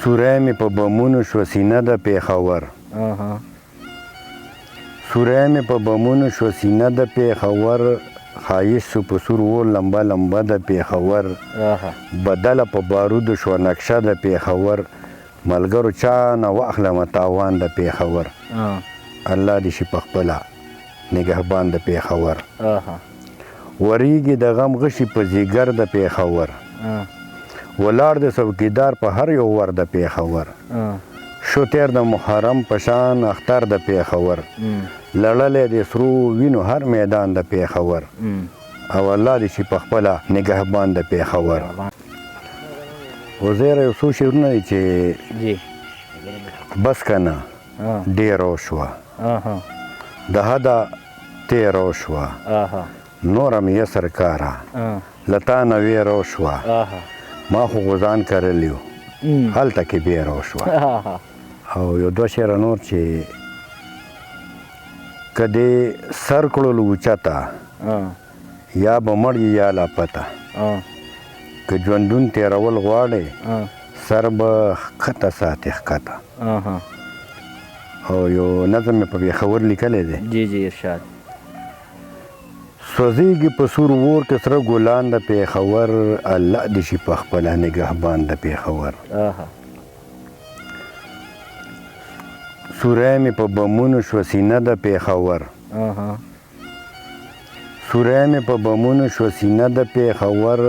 سوری مې په بمونو شوه سینه د پېښور سوری مې په بمونو شوه سینه د پېښور ښایست شو په سور اور لمبه لمبه د پېښور بدله په بارودو شوه نقشه د پېښور ملګرو چا نه واخلمه تاوان د پېښور الله دې شي پخپله نګهبان د پېښور وریږي د غم غشي په ځیګر د پېښور ولاړ د څوکیدار په هر یو ور د پېښور شو تیر د محرم په شان اختر د پېښور لړلی د سرو وینو هر میدان د پېښور او الله دې شي پخپله نګهبان د پېښور وزیره یو څو شعرونه دي چې بس که نه ډېره وشوه د حده تېره وشوه نوره مې یسر کاره له تا نه ویره وشوه ما خو غوزان کرلی و هلته کې بیره وشوه او یو دوه شعره نور چې که دې سر کړلو اوچته یا به مړ یا لاپته که ژوندون تېرول غواړې سر به ښکته ساتې ښکته او یو نظم مې په پېښور لیکلی دی جی جی ارشاد سوځېږي په سور اور کې سره ګلان د پېښور الله دې شي پخپله نګهبان د پېښور سوری مې په بمونو شوه سینه د پېښور سوری مې په بمونو شوه سینه د پېښور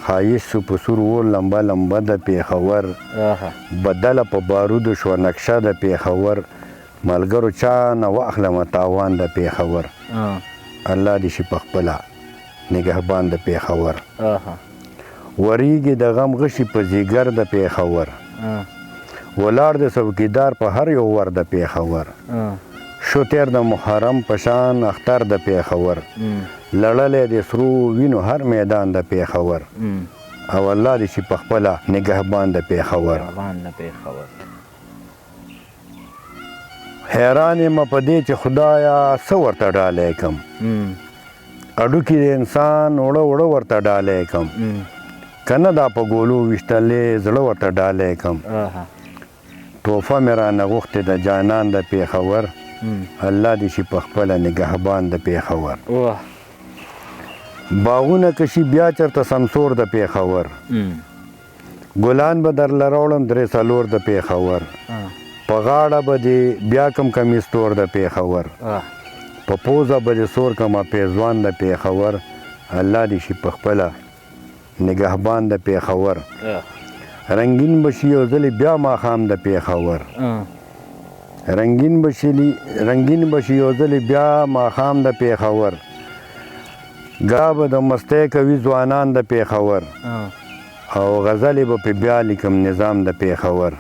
ښایست شو په سور اور لمبه لمبه د پېښور بدله په بارودو شوه نقشه د پېښور ملګرو چا نه واخلمه تاوان د پېښور الله دې شي پخپله نګهبان د پېښور وریږي د غم غشي په ځیګر د پېښور ولاړ د څوکیدار په هر یو ور د پېښور شو تیر د محرم په شان اختر د پېښور لړلی د سرو وینو هر میدان د پېښور او الله دې شي پخپله نګهبان د پېښور حیران یم په دې چې خدایه څه ورته ډالی کم اډوکي د انسان وړه وړه ورته ډالی کم که نه دا په ګولو ویشتلې زړه ورته ډالی کم توفه مې رانه غوښتې د جانان د پېښور الله دې شي پخپله نګهبان د پېښور باغونه کشي بیا چېرته سمسور د پېښور ګلان به درله راوړم درې څلور د پېښور په غاړه به دې بیا کم کمیس تور د پېښور په پوزه به دې سور کمه پیزوان د پېښور الله دې شي پخپله نګهبان د پېښور رنګین به شي یو ځلې بیا ماښام د پېښور رنګین به شي یو ځلې بیا ماښام د پېښور ګا به د مستۍ کوي ځوانان د پېښور او غزلې به پې بیا لیکم نظام د پېښور